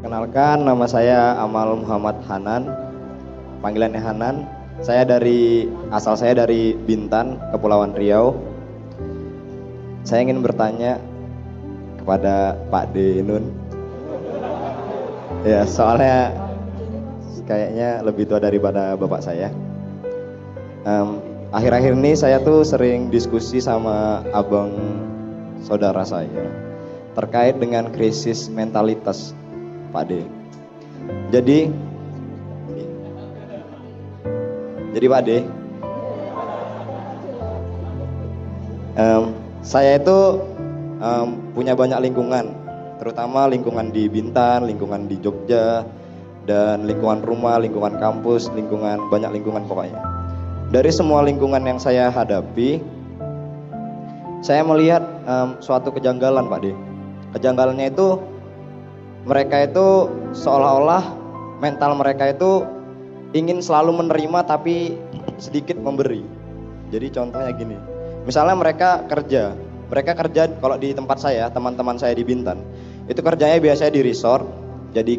Kenalkan, nama saya Amal Muhammad Hanan, panggilannya Hanan. Asal saya dari Bintan, Kepulauan Riau. Saya ingin bertanya kepada Pak D. Nun. Ya, soalnya kayaknya lebih tua daripada bapak saya. Akhir-akhir ini saya tuh sering diskusi sama abang saudara saya terkait dengan krisis mentalitas Pak D. Jadi Pak D, saya itu punya banyak lingkungan, terutama lingkungan di Bintan, lingkungan di Jogja, dan lingkungan rumah, lingkungan kampus, banyak lingkungan pokoknya. Dari semua lingkungan yang saya hadapi, saya melihat suatu kejanggalan Pak D. Kejanggalannya itu mereka itu seolah-olah mental mereka itu ingin selalu menerima tapi sedikit memberi. Jadi contohnya gini, misalnya mereka kerja kalau di tempat saya, teman-teman saya di Bintan, itu kerjanya biasanya di resort, jadi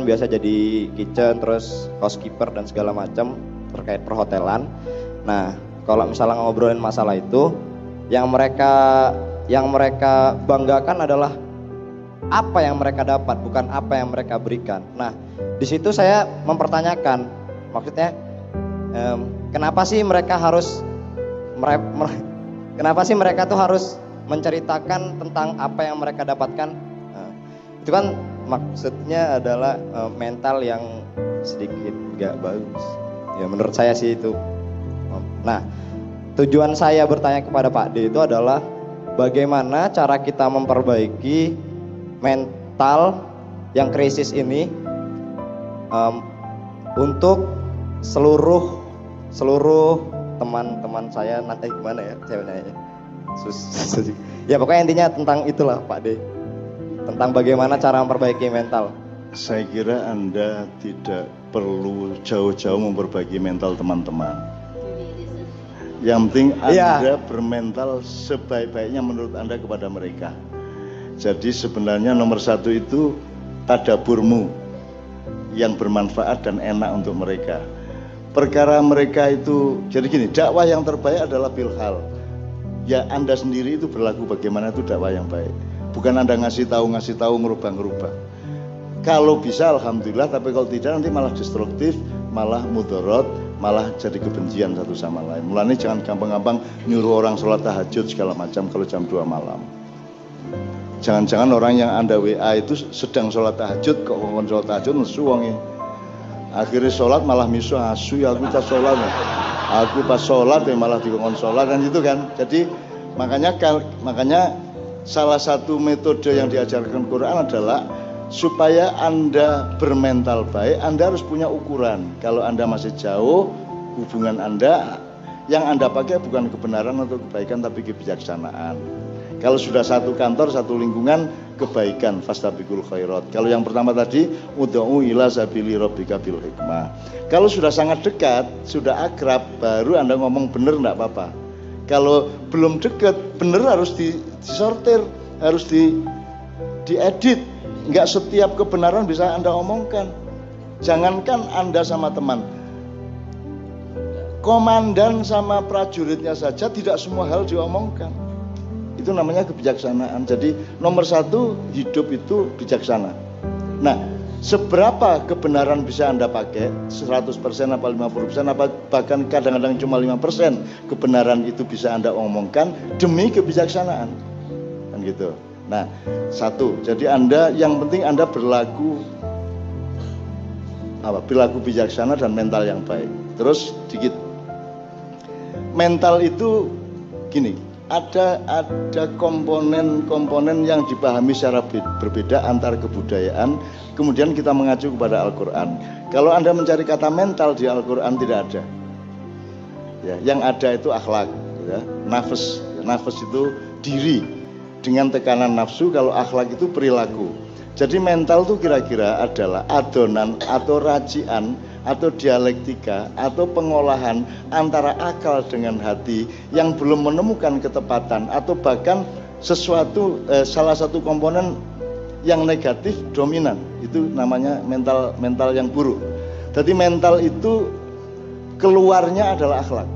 biasa jadi kitchen, terus housekeeper dan segala macam terkait perhotelan. Nah, kalau misalnya ngobrolin masalah itu, yang mereka banggakan adalah apa yang mereka dapat, bukan apa yang mereka berikan. Nah, di situ saya mempertanyakan, maksudnya kenapa sih mereka tuh harus menceritakan tentang apa yang mereka dapatkan? Nah, itu kan maksudnya adalah mental yang sedikit gak bagus. Ya menurut saya sih itu. Nah, tujuan saya bertanya kepada Pak D itu adalah bagaimana cara kita memperbaiki mental yang krisis ini untuk seluruh teman-teman saya. Nanti gimana ya saya nanya. Ya pokoknya intinya tentang itulah Pak D, tentang bagaimana cara memperbaiki mental. Saya kira Anda tidak perlu jauh-jauh memperbaiki mental teman-teman. Yang penting Anda bermental sebaik-baiknya menurut Anda kepada mereka. Jadi sebenarnya nomor satu itu tadaburmu yang bermanfaat dan enak untuk mereka. Perkara mereka itu, jadi gini, dakwah yang terbaik adalah bilhal. Ya Anda sendiri itu berlaku bagaimana itu dakwah yang baik. Bukan Anda ngasih tahu, ngerubah. Kalau bisa alhamdulillah, tapi kalau tidak nanti malah destruktif, malah mudorot, malah jadi kebencian satu sama lain. Mulanya jangan gampang-gampang nyuruh orang sholat tahajud segala macam kalau jam 2 malam. Jangan-jangan orang yang Anda WA itu sedang sholat tahajud, kok ngomong sholat tahajud nesu wonge. Akhirnya sholat malah misu asu, ya aku pas sholat. Aku pas sholat ya malah dikongkon sholat kan gitu kan. Jadi makanya salah satu metode yang diajarkan Quran adalah supaya Anda bermental baik, Anda harus punya ukuran. Kalau Anda masih jauh, hubungan Anda yang Anda pakai bukan kebenaran atau kebaikan tapi kebijaksanaan. Kalau sudah satu kantor, satu lingkungan, kebaikan, fastabiqul khairat. Kalau yang pertama tadi, ud'u ila sabili rabbika bil hikmah. Kalau sudah sangat dekat, sudah akrab, baru Anda ngomong benar enggak apa-apa. Kalau belum dekat, benar harus disortir, harus diedit. Enggak setiap kebenaran bisa Anda omongkan. Jangankan Anda sama teman, komandan sama prajuritnya saja tidak semua hal diomongkan. Itu namanya kebijaksanaan. Jadi nomor satu, hidup itu bijaksana. Nah, seberapa kebenaran bisa Anda pakai, 100% apa 50% apa bahkan kadang-kadang cuma 5% kebenaran itu bisa Anda omongkan demi kebijaksanaan. Kan gitu. Nah, satu, jadi Anda yang penting Anda berlaku bijaksana dan mental yang baik. Terus dikit, mental itu gini, ada komponen yang dipahami secara berbeda antar kebudayaan. Kemudian kita mengacu kepada Al-Quran. Kalau Anda mencari kata mental di Al-Quran tidak ada. Ya, yang ada itu akhlak, ya. Nafas itu diri dengan tekanan nafsu. Kalau akhlak itu perilaku. Jadi mental itu kira-kira adalah adonan atau racian atau dialektika atau pengolahan antara akal dengan hati yang belum menemukan ketepatan atau bahkan salah satu komponen yang negatif dominan. Itu namanya mental yang buruk. Jadi mental itu keluarnya adalah akhlak.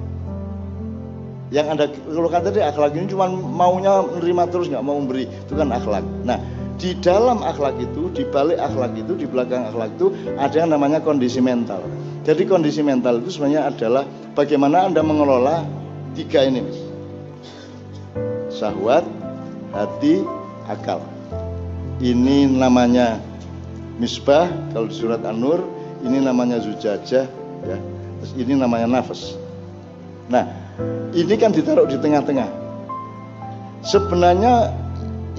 Yang Anda keluarkan tadi akhlak ini cuma maunya menerima terus, nggak mau memberi, itu kan akhlak. Nah, di dalam akhlak itu, di balik akhlak itu, di belakang akhlak itu ada yang namanya kondisi mental. Jadi kondisi mental itu sebenarnya adalah bagaimana Anda mengelola 3 ini, Mas. Syahwat, hati, akal. Ini namanya misbah kalau di surat An-Nur, ini namanya zujajah, ya. Terus ini namanya nafas. Nah, ini kan ditaruh di tengah-tengah. Sebenarnya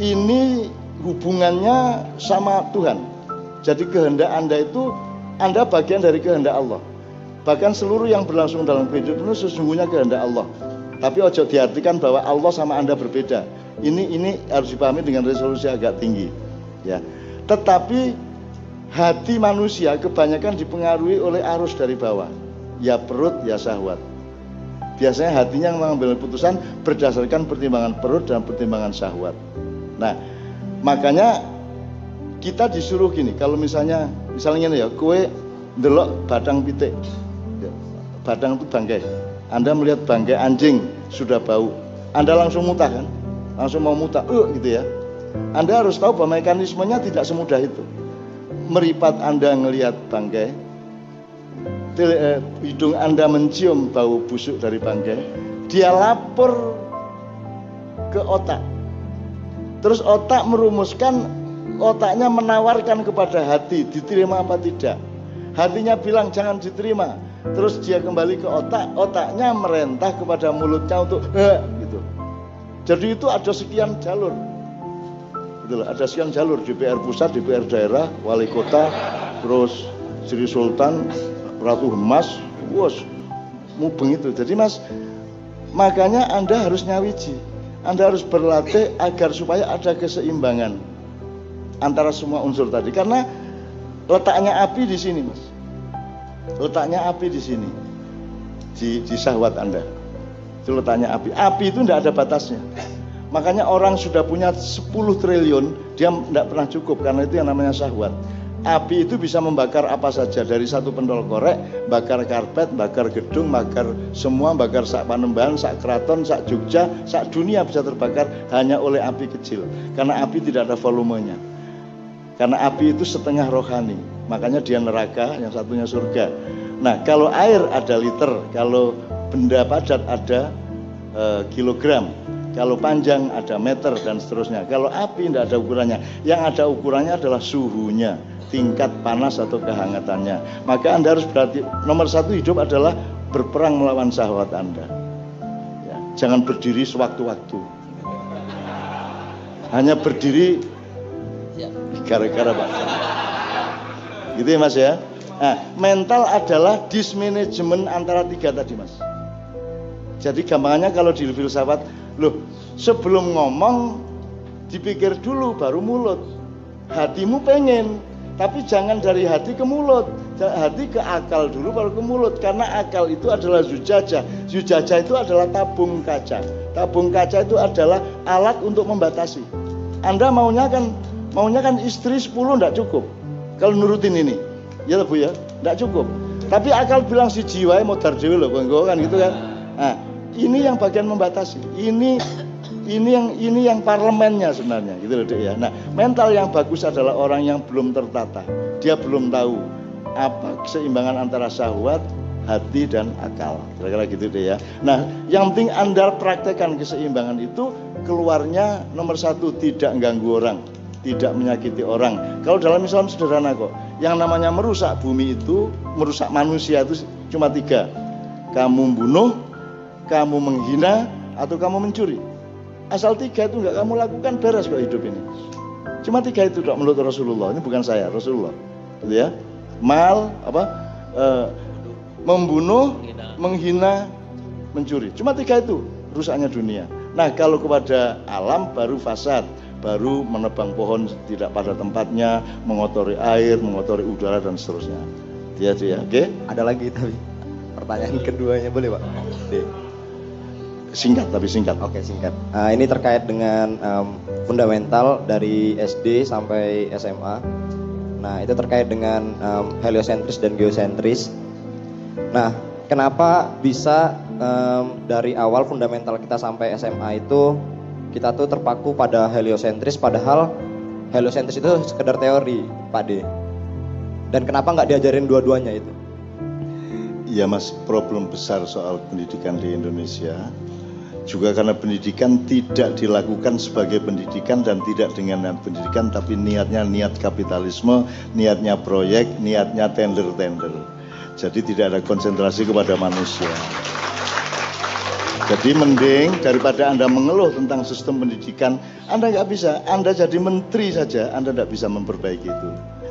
ini hubungannya sama Tuhan. Jadi kehendak Anda itu, Anda bagian dari kehendak Allah. Bahkan seluruh yang berlangsung dalam kehidupan itu sesungguhnya kehendak Allah. Tapi ojo diartikan bahwa Allah sama Anda berbeda. Ini harus dipahami dengan resolusi agak tinggi, ya. Tetapi hati manusia kebanyakan dipengaruhi oleh arus dari bawah, ya perut, ya syahwat. Biasanya hatinya mengambil keputusan berdasarkan pertimbangan perut dan pertimbangan syahwat. Nah, makanya kita disuruh gini, kalau misalnya ini ya, kue ndelok badang pitik, badang itu bangkai. Anda melihat bangkai anjing sudah bau, Anda langsung muntah kan? Langsung mau muntah, gitu ya. Anda harus tahu bahwa mekanismenya tidak semudah itu. Meripat Anda ngelihat bangkai, hidung Anda mencium bau busuk dari bangkai, dia lapor ke otak. Terus otak merumuskan, otaknya menawarkan kepada hati, diterima apa tidak. Hatinya bilang jangan diterima. Terus dia kembali ke otak, otaknya merentah kepada mulutnya untuk gitu. Jadi itu ada sekian jalur. Gitu loh, ada sekian jalur, DPR pusat, DPR daerah, wali kota, terus Sri Sultan, Ratu Hemas, mubeng itu. Jadi Mas, makanya Anda harus nyawiji. Anda harus berlatih agar supaya ada keseimbangan antara semua unsur tadi. Karena letaknya api di sini, Mas. Letaknya api di sini, di syahwat Anda. Itu letaknya api. Api itu tidak ada batasnya. Makanya orang sudah punya 10 triliun, dia tidak pernah cukup karena itu yang namanya syahwat. Api itu bisa membakar apa saja, dari satu pentol korek, bakar karpet, bakar gedung, bakar semua, bakar sak Panembahan, sak keraton, sak Jogja, sak dunia bisa terbakar hanya oleh api kecil. Karena api tidak ada volumenya. Karena api itu setengah rohani, makanya dia neraka, yang satunya surga. Nah, kalau air ada liter, kalau benda padat ada kilogram, kalau panjang ada meter dan seterusnya. Kalau api tidak ada ukurannya, yang ada ukurannya adalah suhunya, tingkat panas atau kehangatannya. Maka Anda harus berarti nomor 1 hidup adalah berperang melawan syahwat Anda. Ya, jangan berdiri sewaktu-waktu. Hanya berdiri gara-gara Pak. Gitu ya Mas ya. Nah, mental adalah dismanajemen antara 3 tadi Mas. Jadi gampangannya kalau di filsafat, loh sebelum ngomong dipikir dulu baru mulut. Hatimu pengen, tapi jangan dari hati ke mulut. Hati ke akal dulu baru ke mulut. Karena akal itu adalah zujajah. Zujajah itu adalah tabung kaca. Tabung kaca itu adalah alat untuk membatasi. Anda maunya kan istri 10 enggak cukup. Kalau nurutin ini, ya Bu ya, enggak cukup. Tapi akal bilang si jiwa modar dhewe lho kan gitu kan. Nah, ini yang bagian membatasi. Ini yang parlemennya sebenarnya gitu loh Dek ya. Nah, mental yang bagus adalah orang yang belum tertata. Dia belum tahu apa keseimbangan antara syahwat, hati dan akal. Kira-kira gitu deh ya. Nah, yang penting Anda praktekkan keseimbangan itu, keluarnya nomor 1 tidak mengganggu orang, tidak menyakiti orang. Kalau dalam Islam sederhana kok. Yang namanya merusak bumi itu, merusak manusia itu cuma 3. Kamu bunuh, kamu menghina, atau kamu mencuri. Asal 3 itu enggak kamu lakukan, beres kok hidup ini. Cuma 3 itu dok menurut Rasulullah. Ini bukan saya, Rasulullah. Gitu ya. Membunuh, menghina, mencuri. Cuma 3 itu rusaknya dunia. Nah, kalau kepada alam baru fasad, baru menebang pohon tidak pada tempatnya, mengotori air, mengotori udara dan seterusnya. Dia, oke? Ada lagi tapi pertanyaan keduanya boleh Pak? Singkat tapi singkat. Oke, singkat. Ini terkait dengan fundamental dari SD sampai SMA. Nah, itu terkait dengan heliosentris dan geosentris. Nah, kenapa bisa dari awal fundamental kita sampai SMA itu kita tuh terpaku pada heliosentris, padahal heliosentris itu sekedar teori, Pak D. Dan kenapa nggak diajarin dua-duanya itu? Ya Mas, problem besar soal pendidikan di Indonesia juga karena pendidikan tidak dilakukan sebagai pendidikan dan tidak dengan pendidikan, tapi niatnya niat kapitalisme, niatnya proyek, niatnya tender-tender. Jadi tidak ada konsentrasi kepada manusia. Jadi mending daripada Anda mengeluh tentang sistem pendidikan, Anda nggak bisa, Anda jadi menteri saja, Anda nggak bisa memperbaiki itu.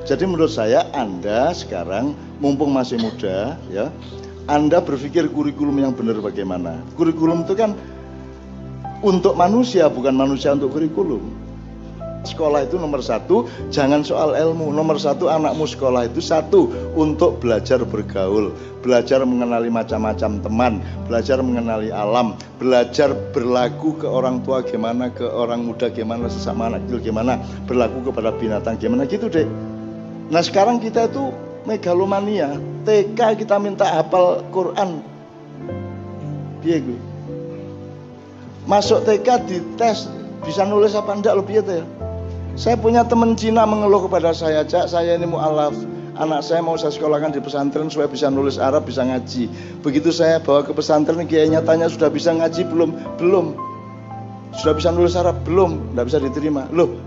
Jadi menurut saya Anda sekarang mumpung masih muda, ya, Anda berpikir kurikulum yang benar bagaimana. Kurikulum itu kan untuk manusia, bukan manusia untuk kurikulum. Sekolah itu nomor satu, jangan soal ilmu. Nomor satu, anakmu sekolah itu satu, untuk belajar bergaul, belajar mengenali macam-macam teman, belajar mengenali alam, belajar berlaku ke orang tua gimana, ke orang muda gimana, sesama anak kecil gimana, berlaku kepada binatang gimana, gitu deh. Nah sekarang kita itu megalomania, TK kita minta hafal Quran. Piye gue? Masuk TK dites bisa nulis apa enggak lo piye ya? Saya punya teman Cina mengeluh kepada saya, Cak, saya ini mu'alaf, anak saya mau saya sekolahkan di pesantren supaya bisa nulis Arab, bisa ngaji. Begitu saya bawa ke pesantren, kiainya tanya sudah bisa ngaji belum? Belum. Sudah bisa nulis Arab? Belum. Enggak bisa diterima. Loh,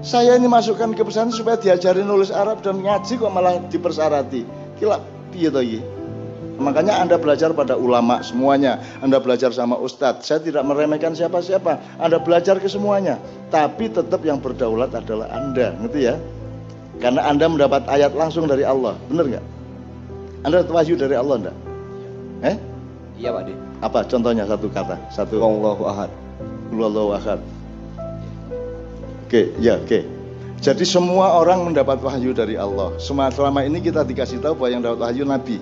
saya ini masukkan ke pesantren supaya diajarin nulis Arab dan ngaji kok malah dipersyarati. Kira piye to iki? Makanya Anda belajar pada ulama semuanya, Anda belajar sama ustadz. Saya tidak meremehkan siapa-siapa, Anda belajar ke semuanya. Tapi tetap yang berdaulat adalah Anda, ngerti ya? Karena Anda mendapat ayat langsung dari Allah, benar nggak? Anda dapat wahyu dari Allah enggak? Iya Pak D. Apa contohnya satu kata? Satu. Allahu ahad. Allahu ahad. Oke, ya oke. Jadi semua orang mendapat wahyu dari Allah. Selama ini kita dikasih tahu bahwa yang dapat wahyu Nabi.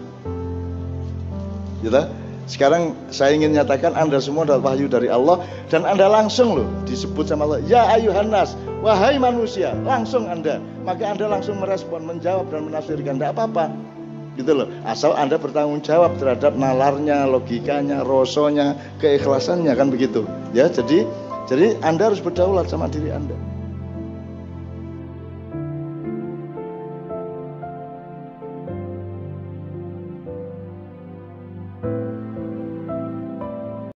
Gitu? Sekarang saya ingin nyatakan Anda semua dapat wahyu dari Allah dan Anda langsung loh disebut sama Allah, ya ayuhannas, wahai manusia, langsung Anda. Maka Anda langsung merespon, menjawab dan menafsirkan, tidak apa-apa. Gitu loh. Asal Anda bertanggung jawab terhadap nalarnya, logikanya, rosonya, keikhlasannya, kan begitu. Ya, jadi Anda harus berdaulat sama diri Anda.